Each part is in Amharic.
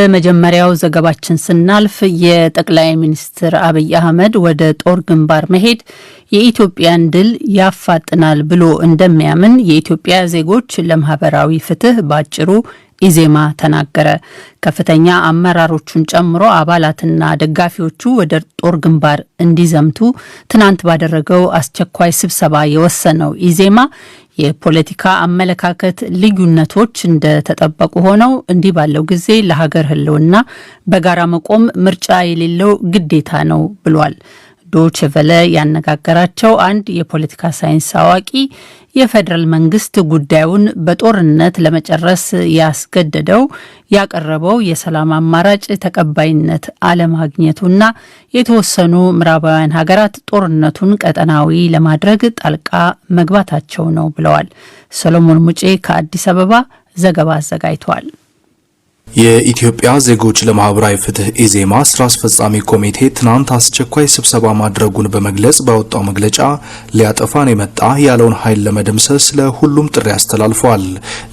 በመጀመሪያው ዘገባችን ስናልፍ የጠቅላይ ሚኒስትር አብይ አህመድ ወደ ጦር ግንባር መሄድ የኢትዮጵያን ድል ያፋጥናል ብሎ እንደሚያምን የኢትዮጵያ ዜጎች ለማህበራዊ ፍትህ ባጭሩ ኢዜማ ተናገረ። ከፍተኛ አመራሮቹን ጨምሮ አባላትና ደጋፊዎቹ ወደ ጦር ግንባር እንዲዘምቱ ትናንት ባደረገው አስቸኳይ ስብሰባ የወሰነው ኢዜማ የፖለቲካ አመለካከት ልዩነቶች እንደተጠበቁ ሆነው እንዲህ ባለው ጊዜ ለሀገር ህልውና በጋራ መቆም ምርጫ የሌለው ግዴታ ነው ብሏል። ዶቼ ቬለ ያነጋገራቸው አንድ የፖለቲካ ሳይንስ አዋቂ የፌደራል መንግስት ጉዳዩን በጦርነት ለመጨረስ ያስገደደው ያቀረበው የሰላም አማራጭ ተቀባይነት አለማግኘቱና የተወሰኑ ምዕራባውያን ሀገራት ጦርነቱን ቀጠናዊ ለማድረግ ጣልቃ መግባታቸው ነው ብለዋል። ሰሎሞን ሙጬ ከአዲስ አበባ ዘገባ አዘጋጅቷል። የኢትዮጵያ ዜጎች ለማህበራዊ ፍትህ ኢዜማ ስራ አስፈጻሚ ኮሚቴ ትናንት አስቸኳይ ስብሰባ ማድረጉን በመግለጽ ባወጣው መግለጫ ሊያጠፋን የመጣ ያለውን ኃይል ለመደምሰስ ለሁሉም ጥሪ አስተላልፏል።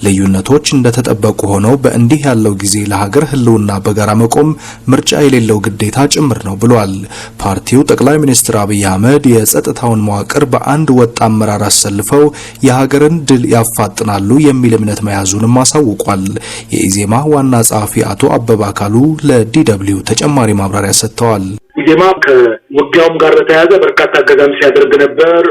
ልዩነቶች እንደተጠበቁ ሆነው በእንዲህ ያለው ጊዜ ለሀገር ህልውና በጋራ መቆም ምርጫ የሌለው ግዴታ ጭምር ነው ብሏል። ፓርቲው ጠቅላይ ሚኒስትር አብይ አህመድ የጸጥታውን መዋቅር በአንድ ወጥ አመራር አሰልፈው የሀገርን ድል ያፋጥናሉ የሚል እምነት መያዙንም አሳውቋል። የኢዜማ ዋና ጸሐፊ አቶ አበባ ካሉ ለዲደብሊው ተጨማሪ ማብራሪያ ሰጥተዋል። ኢዜማ ከውጊያውም ጋር በተያያዘ በርካታ ገዛም ሲያደርግ ነበር።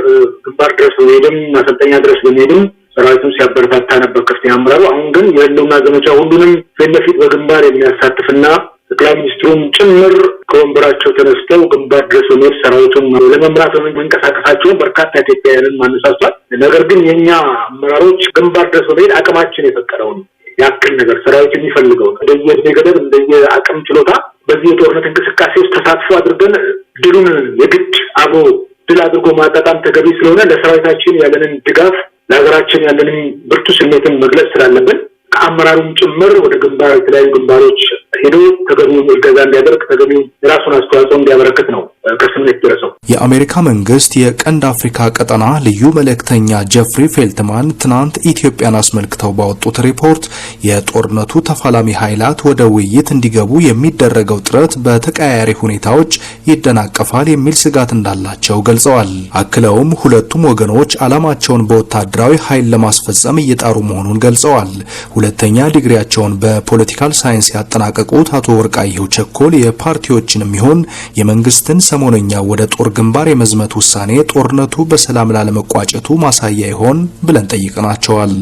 ግንባር ድረስ በመሄድም ማሰልጠኛ ድረስ በመሄድም ሰራዊቱን ሲያበረታታ ነበር ከፍተኛ አመራሩ። አሁን ግን የህልውና ዘመቻ ሁሉንም ፊት ለፊት በግንባር የሚያሳትፍና ጠቅላይ ሚኒስትሩም ጭምር ከወንበራቸው ተነስተው ግንባር ድረስ በመሄድ ሰራዊቱን ለመምራት መንቀሳቀሳቸው በርካታ ኢትዮጵያውያንን ማነሳሳል። ነገር ግን የኛ አመራሮች ግንባር ድረስ በመሄድ አቅማችን የፈቀደውን ያክል ነገር ሰራዊት የሚፈልገው እንደየገደብ እንደየአቅም ችሎታ በዚህ የጦርነት እንቅስቃሴ ውስጥ ተሳትፎ አድርገን ድሉን የግድ አብሮ ድል አድርጎ ማጣጣም ተገቢ ስለሆነ ለሰራዊታችን ያለንን ድጋፍ ለሀገራችን ያለንን ብርቱ ስሜትን መግለጽ ስላለብን ከአመራሩም ጭምር ወደ ግንባር የተለያዩ ግንባሮች ሄዶ ተገቢውን እገዛ እንዲያደርግ ተገቢውን የራሱን አስተዋጽኦ እንዲያበረክት ነው ከስምነት ደረሰው። የአሜሪካ መንግስት የቀንድ አፍሪካ ቀጠና ልዩ መልእክተኛ ጀፍሪ ፌልትማን ትናንት ኢትዮጵያን አስመልክተው ባወጡት ሪፖርት የጦርነቱ ተፋላሚ ኃይላት ወደ ውይይት እንዲገቡ የሚደረገው ጥረት በተቀያያሪ ሁኔታዎች ይደናቀፋል የሚል ስጋት እንዳላቸው ገልጸዋል። አክለውም ሁለቱም ወገኖች ዓላማቸውን በወታደራዊ ኃይል ለማስፈጸም እየጣሩ መሆኑን ገልጸዋል። ሁለተኛ ዲግሪያቸውን በፖለቲካል ሳይንስ ያጠናቀቁት አቶ ወርቃየሁ ቸኮል የፓርቲዎችንም ይሁን የመንግስትን ሰሞነኛ ወደ ጦር ግንባር የመዝመት ውሳኔ ጦርነቱ በሰላም ላለመቋጨቱ ማሳያ ይሆን ብለን ጠይቀናቸዋል።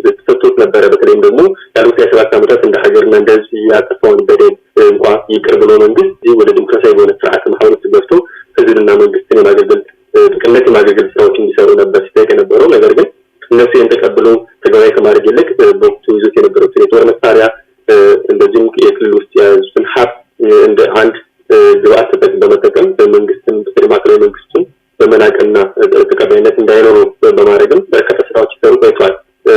ተሰጥቶት ነበር። በተለይም ደግሞ ያሉት የ7 ዓመታት እንደ ሀገርና እንደዚህ ያጠፋውን በደል እንኳን ይቅር ብሎ መንግስት ወደ ዲሞክራሲያዊ የሆነ ስርዓት ማህበረሰብ ገብቶ ህዝብና መንግስትን የማገልገል ጥቅነት የማገልገል ስራዎች እንዲሰሩ ነበር ሲጠይቅ የነበረው። ነገር ግን እነሱ ተቀብሎ ተግባራዊ ከማድረግ ይልቅ በወቅቱ ይዞት የነበሩትን የጦር መሳሪያ እንደዚህም የክልል ውስጥ ያሉትን ሀብት እንደ አንድ ግብአት በመጠቀም በመንግስትን በማዕከላዊ መንግስቱን በመናቅና ተቀባይነት እንዳይኖሩ በማድረግም በርካታ ስራዎች ሲሰሩ ቆይተዋል።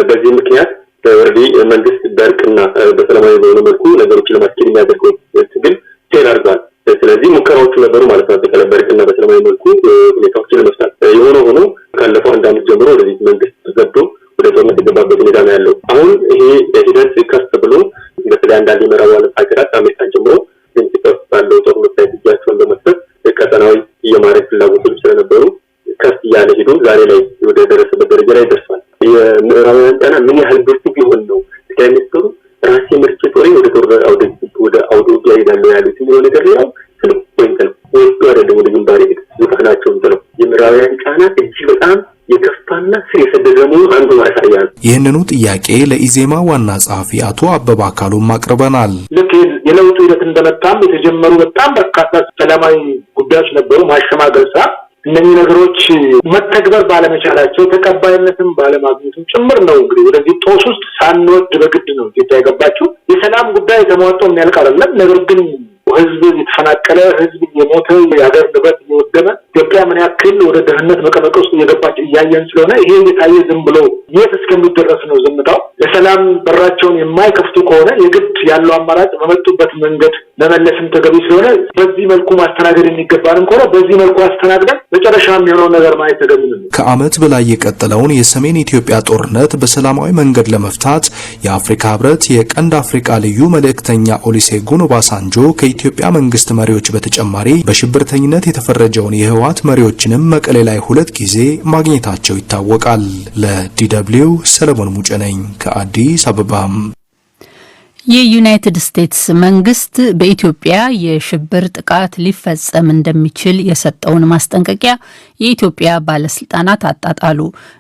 በዚህ ምክንያት ወርዲ መንግስት በእርቅና በሰላማዊ በሆነ መልኩ ነገሮችን ለማስኬድ የሚያደርገው ትግል ፌል አድርጓል። ስለዚህ ሙከራዎቹ ነበሩ ማለት ነው። በእርቅና በሰላማዊ መልኩ ሁኔታዎችን ለመፍታት የሆነ ሆኖ ካለፈው አንድ ዓመት ጀምሮ ወደዚህ መንግስት ተገብቶ ወደ ጦርነት የገባበት ሁኔታ ነው ያለው። አሁን ይሄ ሂደት ከፍ ብሎ በተለይ አንዳንድ የምዕራባውያን ሀገራት አሜሪካን ጀምሮ ባለው ጦርነት ላይ እጃቸውን በመስጠት ቀጠናዊ የማድረግ ፍላጎቶች ስለነበሩ ከፍ ያለ ሄዶ ዛሬ ላይ ወደ ደረሰበት ደረጃ ላይ ደርሷል። የምዕራባውያን ጫና ምን ያህል ብርቱ ቢሆን ነው ጠቅላይ ሚኒስትሩ ራሴ ምርጭ ጦሬ ወደ ጦር አውደ ውጊያ ሄዳለሁ ያሉት የሚለው ነገር ያው ትልቅ ፖይንት ነው። ወይስ አይደለም ወደ ግንባር ሄደው ነው የምዕራባውያን ጫና እጅግ በጣም የከፋና ስር የሰደደ መሆኑን አንዱ ማሳያ ነው። ይህንኑ ጥያቄ ለኢዜማ ዋና ጸሐፊ አቶ አበባ ካሉም አቅርበናል። ልክ የለውጡ ሂደት እንደመጣም የተጀመሩ በጣም በርካታ ሰላማዊ ጉዳዮች ነበሩ። ማሸማገል ስራ እነኚህ ነገሮች መተግበር ባለመቻላቸው ተቀባይነትም ባለማግኘቱ ጭምር ነው እንግዲህ ወደዚህ ጦስ ውስጥ ሳንወድ በግድ ነው ኢትዮጵያ የገባችው። የሰላም ጉዳይ ተሟጦ የሚያልቅ አይደለም። ነገር ግን ህዝብ የተፈናቀለ ህዝብ የሞተ የሀገር ንብረት የወደመ ኢትዮጵያ ምን ያክል ወደ ደህንነት መቀመቅ ውስጥ እየገባች እያየን ስለሆነ ይሄ የታየ ዝም ብሎ የት እስከሚደረስ ነው ዝምታው። ለሰላም በራቸውን የማይከፍቱ ከሆነ የግድ ያለው አማራጭ በመጡበት መንገድ ለመለስም ተገቢ ስለሆነ በዚህ መልኩ ማስተናገድ የሚገባንም ከሆነ በዚህ መልኩ አስተናግደን መጨረሻም የሆነው ነገር ማየት ተገቢ ነው። ከዓመት በላይ የቀጠለውን የሰሜን ኢትዮጵያ ጦርነት በሰላማዊ መንገድ ለመፍታት የአፍሪካ ህብረት የቀንድ አፍሪካ ልዩ መልእክተኛ ኦሉሴጉን ኦባሳንጆ ከኢትዮጵያ መንግስት መሪዎች በተጨማሪ በሽብርተኝነት የተፈረጀውን የህወሓት መሪዎችንም መቀሌ ላይ 2 ጊዜ ማግኘታቸው ይታወቃል። ለዲደብሊው ሰለሞን ሙጬ ነኝ ከአዲስ አበባ። የዩናይትድ ስቴትስ መንግስት በኢትዮጵያ የሽብር ጥቃት ሊፈጸም እንደሚችል የሰጠውን ማስጠንቀቂያ የኢትዮጵያ ባለስልጣናት አጣጣሉ።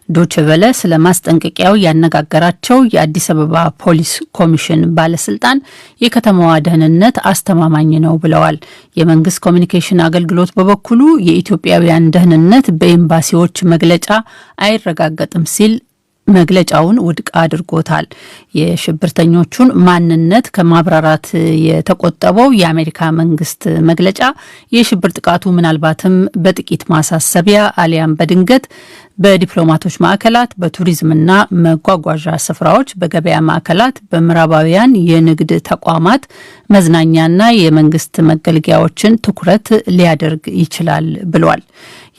ዶቼ ቬለ ስለ ማስጠንቀቂያው ያነጋገራቸው የአዲስ አበባ ፖሊስ ኮሚሽን ባለስልጣን የከተማዋ ደህንነት አስተማማኝ ነው ብለዋል። የመንግስት ኮሚኒኬሽን አገልግሎት በበኩሉ የኢትዮጵያውያን ደህንነት በኤምባሲዎች መግለጫ አይረጋገጥም ሲል መግለጫውን ውድቅ አድርጎታል። የሽብርተኞቹን ማንነት ከማብራራት የተቆጠበው የአሜሪካ መንግስት መግለጫ የሽብር ጥቃቱ ምናልባትም በጥቂት ማሳሰቢያ አሊያም በድንገት በዲፕሎማቶች ማዕከላት፣ በቱሪዝምና መጓጓዣ ስፍራዎች፣ በገበያ ማዕከላት፣ በምዕራባውያን የንግድ ተቋማት፣ መዝናኛና የመንግስት መገልገያዎችን ትኩረት ሊያደርግ ይችላል ብሏል።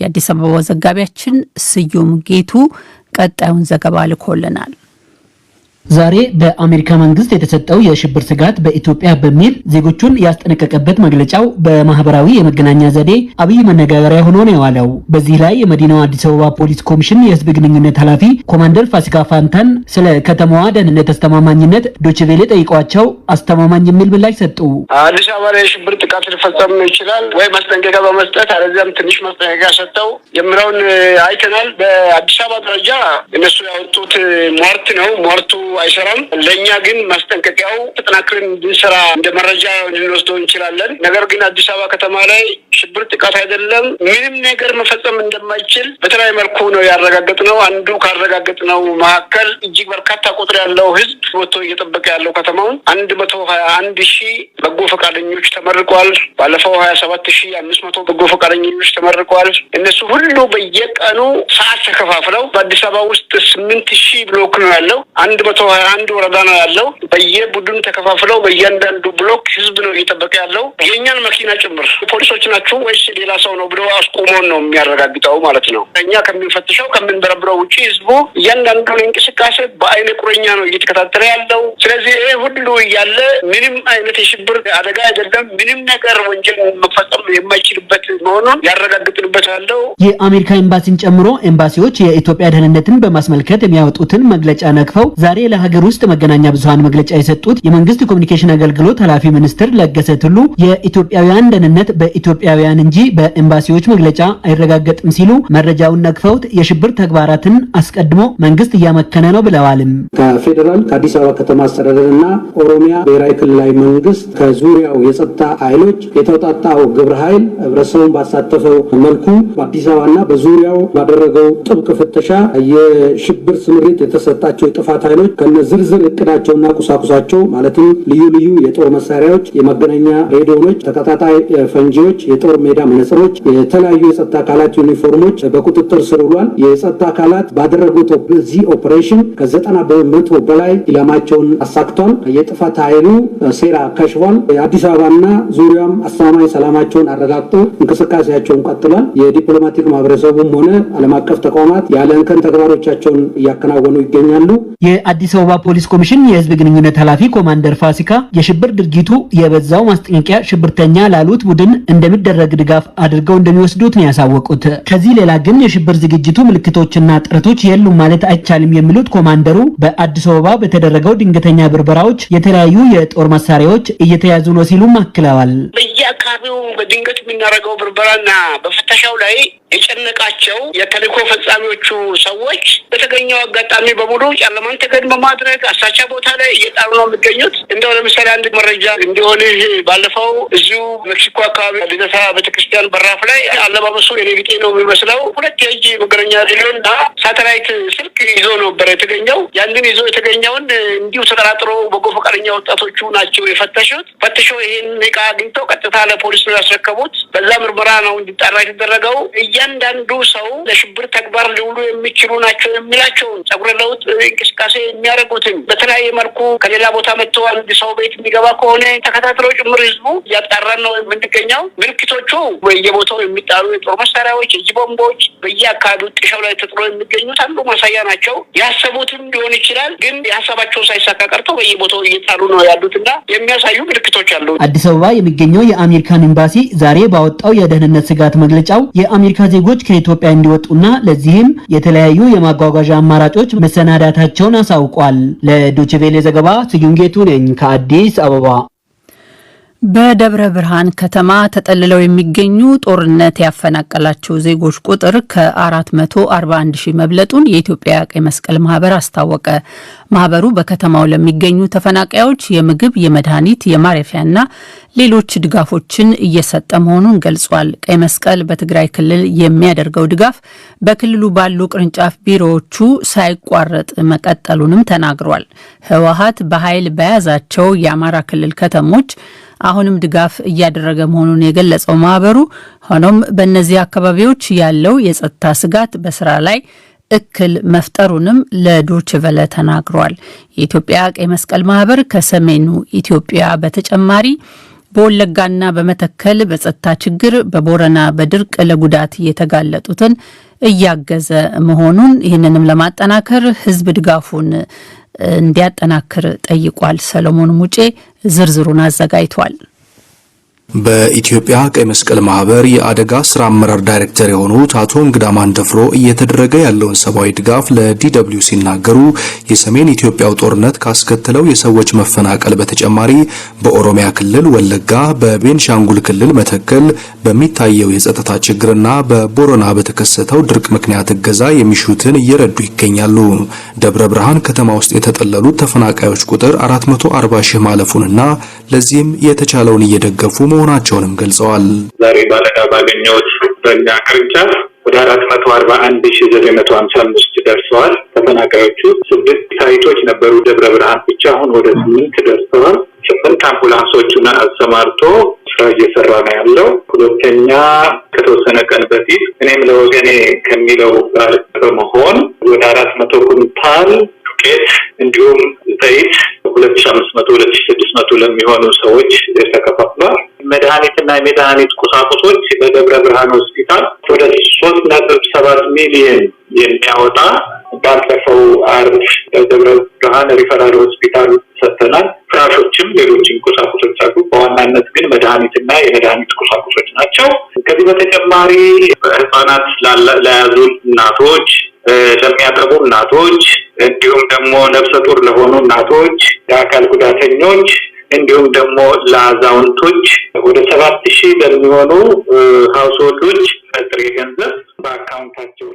የአዲስ አበባ ዘጋቢያችን ስዩም ጌቱ ቀጣዩን ዘገባ ልኮልናል። ዛሬ በአሜሪካ መንግስት የተሰጠው የሽብር ስጋት በኢትዮጵያ በሚል ዜጎቹን ያስጠነቀቀበት መግለጫው በማህበራዊ የመገናኛ ዘዴ አብይ መነጋገሪያ ሆኖ ነው የዋለው። በዚህ ላይ የመዲናው አዲስ አበባ ፖሊስ ኮሚሽን የህዝብ ግንኙነት ኃላፊ ኮማንደር ፋሲካ ፋንታን ስለ ከተማዋ ደህንነት አስተማማኝነት ዶቼ ቬለ ጠይቋቸው አስተማማኝ የሚል ምላሽ ሰጡ። አዲስ አበባ ላይ የሽብር ጥቃት ሊፈጸም ይችላል ወይ ማስጠንቀቂያ በመስጠት አለዚያም ትንሽ ማስጠንቀቂያ ሰጥተው የምራውን አይተናል። በአዲስ አበባ ደረጃ እነሱ ያወጡት ሟርት ነው። ሟርቱ አይሰራም። ለኛ ግን ማስጠንቀቂያው ተጠናክረን እንድንሰራ እንደ መረጃ ልንወስደው እንችላለን። ነገር ግን አዲስ አበባ ከተማ ላይ ሽብር ጥቃት አይደለም ምንም ነገር መፈጸም እንደማይችል በተለያየ መልኩ ነው ያረጋገጥነው። አንዱ ካረጋገጥነው መካከል እጅግ በርካታ ቁጥር ያለው ህዝብ ወጥቶ እየጠበቀ ያለው ከተማውን 121,000 በጎ ፈቃደኞች ተመርቋል። ባለፈው 27,500 በጎ ፈቃደኞች ተመርቋል። እነሱ ሁሉ በየቀኑ ሰዓት ተከፋፍለው በአዲስ አበባ ውስጥ 8,000 ብሎክ ነው ያለው። 121 ወረዳ ነው ያለው። በየቡድን ተከፋፍለው በእያንዳንዱ ብሎክ ህዝብ ነው እየጠበቀ ያለው። የኛን መኪና ጭምር ፖሊሶች ናቸው ወይስ ሌላ ሰው ነው ብሎ አስቆሞን ነው የሚያረጋግጠው ማለት ነው። እኛ ከምንፈትሸው ከምንበረብረው ውጪ ህዝቡ እያንዳንዱን እንቅስቃሴ በአይነ ቁረኛ ነው እየተከታተለ ያለው። ስለዚህ ይሄ ሁሉ እያለ ምንም አይነት የሽብር አደጋ አይደለም ምንም ነገር ወንጀል መፈጸም የማይችልበት መሆኑን ያረጋግጥንበት ያለው። የአሜሪካ ኤምባሲን ጨምሮ ኤምባሲዎች የኢትዮጵያ ደህንነትን በማስመልከት የሚያወጡትን መግለጫ ነክፈው ዛሬ ለሀገር ውስጥ መገናኛ ብዙሃን መግለጫ የሰጡት የመንግስት ኮሚኒኬሽን አገልግሎት ኃላፊ ሚኒስትር ለገሰ ቱሉ የኢትዮጵያውያን ደህንነት በኢትዮጵያውያን እንጂ በኤምባሲዎች መግለጫ አይረጋገጥም ሲሉ መረጃውን ነክፈውት የሽብር ተግባራትን አስቀድሞ መንግስት እያመከነ ነው ብለዋልም። ከፌደራል ከአዲስ አበባ ከተማ አስተዳደርና ኦሮሚያ ብሔራዊ ክልላዊ መንግስት ከዙሪያው የጸጥታ ኃይሎች የተውጣጣው ግብረ ኃይል ህብረተሰቡን ባሳተፈው መልኩ በአዲስ አበባና በዙሪያው ባደረገው ጥብቅ ፍተሻ የሽብር ስምሪት የተሰጣቸው የጥፋት ኃይሎች ከነዝርዝር እቅዳቸውና ቁሳቁሳቸው ማለትም ልዩ ልዩ የጦር መሳሪያዎች፣ የመገናኛ ሬዲዮኖች፣ ተቀጣጣይ ፈንጂዎች፣ የጦር ሜዳ መነጽሮች፣ የተለያዩ የጸጥታ አካላት ዩኒፎርሞች በቁጥጥር ስር ውሏል። የጸጥታ አካላት ባደረጉት እዚህ ኦፕሬሽን ከ90% በላይ ኢላማቸውን አሳክቷል። የጥፋት ኃይሉ ሴራ ከሽፏል። የአዲስ አበባና ዙሪያም አስተማማኝ ሰላማቸውን አረጋግጦ እንቅስቃሴያቸውን ቀጥሏል። የዲፕሎማቲክ ማህበረሰቡም ሆነ ዓለም አቀፍ ተቋማት ያለ እንከን ተግባሮቻቸውን እያከናወኑ ይገኛሉ። የአዲስ አበባ ፖሊስ ኮሚሽን የህዝብ ግንኙነት ኃላፊ ኮማንደር ፋሲካ የሽብር ድርጊቱ የበዛው ማስጠንቀቂያ ሽብርተኛ ላሉት ቡድን እንደሚደረግ ድጋፍ አድርገው እንደሚወስዱት ነው ያሳወቁት። ከዚህ ሌላ ግን የሽብር ዝግጅቱ ምልክቶችና ጥረቶች የሉም ማለት አይቻልም የሚሉት ኮማንደሩ በአዲስ አበባ በተደረገው ድንገተኛ ብርበራዎች የተለያዩ የጦር መሳሪያዎች እየተያዙ ነው ሲሉ አክለዋል። በየአካባቢው በድንገት የሚናረገው ብርበራና በፍተሻው ላይ የጨነቃቸው የተልእኮ ፈጻሚዎቹ ሰዎች በተገኘው አጋጣሚ በሙሉ ጨለማን ተገን በማድረግ አሳቻ ቦታ ላይ እየጣሩ ነው የሚገኙት። እንደው ለምሳሌ አንድ መረጃ እንዲሆን ባለፈው እዚሁ ሜክሲኮ አካባቢ ልደታ ቤተክርስቲያን በራፍ ላይ አለባበሱ የኔቢጤ ነው የሚመስለው 2 የእጅ መገናኛ ሬዲዮና ሳተላይት ስልክ ይዞ ነበር የተገኘው። ያንን ይዞ የተገኘውን እንዲሁ ተጠራጥሮ በጎ ፈቃደኛ ወጣቶቹ ናቸው የፈተሹት። ፈትሾ ይሄን ዕቃ አግኝተው ቀጥታ በቀጥታ ለፖሊስ ነው ያስረከቡት። በዛ ምርመራ ነው እንዲጣራ የተደረገው። እያንዳንዱ ሰው ለሽብር ተግባር ሊውሉ የሚችሉ ናቸው የሚላቸውን ጸጉረ ለውጥ እንቅስቃሴ የሚያደርጉትን በተለያየ መልኩ ከሌላ ቦታ መጥተው አንድ ሰው ቤት የሚገባ ከሆነ ተከታትለው ጭምር ህዝቡ እያጣራን ነው የምንገኘው። ምልክቶቹ በየቦታው የሚጣሉ የጦር መሳሪያዎች፣ የእጅ ቦምቦች በየአካባቢው ጥሻው ላይ ተጥሎ የሚገኙት አንዱ ማሳያ ናቸው። ያሰቡትም ሊሆን ይችላል፣ ግን የሀሳባቸው ሳይሳካ ቀርቶ በየቦታው እየጣሉ ነው ያሉትና የሚያሳዩ ምልክቶች አሉ። አዲስ አበባ የሚገኘው የአሜሪካን ኤምባሲ ዛሬ ባወጣው የደህንነት ስጋት መግለጫው የአሜሪካ ዜጎች ከኢትዮጵያ እንዲወጡና ለዚህም የተለያዩ የማጓጓዣ አማራጮች መሰናዳታቸውን አሳውቋል። ለዶይቼ ቬለ ዘገባ ስዩም ጌቱ ነኝ ከአዲስ አበባ። በደብረ ብርሃን ከተማ ተጠልለው የሚገኙ ጦርነት ያፈናቀላቸው ዜጎች ቁጥር ከ441 ሺህ መብለጡን የኢትዮጵያ ቀይ መስቀል ማህበር አስታወቀ። ማህበሩ በከተማው ለሚገኙ ተፈናቃዮች የምግብ፣ የመድኃኒት፣ የማረፊያና ሌሎች ድጋፎችን እየሰጠ መሆኑን ገልጿል። ቀይ መስቀል በትግራይ ክልል የሚያደርገው ድጋፍ በክልሉ ባሉ ቅርንጫፍ ቢሮዎቹ ሳይቋረጥ መቀጠሉንም ተናግሯል። ህወሓት በኃይል በያዛቸው የአማራ ክልል ከተሞች አሁንም ድጋፍ እያደረገ መሆኑን የገለጸው ማህበሩ ሆኖም በእነዚህ አካባቢዎች ያለው የጸጥታ ስጋት በስራ ላይ እክል መፍጠሩንም ለዶይቼ ቬለ ተናግሯል። የኢትዮጵያ ቀይ መስቀል ማህበር ከሰሜኑ ኢትዮጵያ በተጨማሪ በወለጋና በመተከል በጸጥታ ችግር፣ በቦረና በድርቅ ለጉዳት የተጋለጡትን እያገዘ መሆኑን ይህንንም ለማጠናከር ህዝብ ድጋፉን እንዲያጠናክር ጠይቋል። ሰለሞን ሙጬ ዝርዝሩን አዘጋጅቷል። በኢትዮጵያ ቀይ መስቀል ማህበር የአደጋ ስራ አመራር ዳይሬክተር የሆኑት አቶ እንግዳ ማንደፍሮ እየተደረገ ያለውን ሰብአዊ ድጋፍ ለዲደብሊው ሲናገሩ የሰሜን ኢትዮጵያው ጦርነት ካስከተለው የሰዎች መፈናቀል በተጨማሪ በኦሮሚያ ክልል ወለጋ፣ በቤንሻንጉል ክልል መተከል በሚታየው የጸጥታ ችግርና በቦረና በተከሰተው ድርቅ ምክንያት እገዛ የሚሹትን እየረዱ ይገኛሉ። ደብረ ብርሃን ከተማ ውስጥ የተጠለሉት ተፈናቃዮች ቁጥር 440 ሺህ ማለፉንና ለዚህም የተቻለውን እየደገፉ መሆናቸውንም ገልጸዋል። ዛሬ ባለዳ ባገኘሁት በእኛ ቅርንጫፍ ወደ 441,955 ደርሰዋል። ተፈናቃዮቹ 6 ሳይቶች ነበሩ ደብረ ብርሃን ብቻ፣ አሁን ወደ 8 ደርሰዋል። 8 አምቡላንሶችን አሰማርቶ ስራ እየሰራ ነው ያለው። ሁለተኛ ከተወሰነ ቀን በፊት እኔም ለወገኔ ከሚለው ጋር በመሆን ወደ 400 ኩንታል ዱቄት እንዲሁም ዘይት 2500-2600 ለሚሆኑ ሰዎች ተከፋፍሏል። መድኃኒትና የመድኃኒት ቁሳቁሶች በደብረ ብርሃን ሆስፒታል ወደ 3.7 ሚሊዮን የሚያወጣ ባለፈው ዓርብ ደብረ ብርሃን ሪፈራል ሆስፒታል ሰጥተናል። ፍራሾችም ሌሎችም ቁሳቁሶች አሉ። በዋናነት ግን መድኃኒትና የመድኃኒት ቁሳቁሶች ናቸው። ከዚህ በተጨማሪ ህጻናት ለያዙ እናቶች፣ ለሚያጠቡ እናቶች እንዲሁም ደግሞ ነፍሰ ጡር ለሆኑ እናቶች፣ የአካል ጉዳተኞች እንዲሁም ደግሞ ለአዛውንቶች ወደ 7000 ለሚሆኑ ሃውስሆልዶች ጥሬ ገንዘብ በአካውንታቸው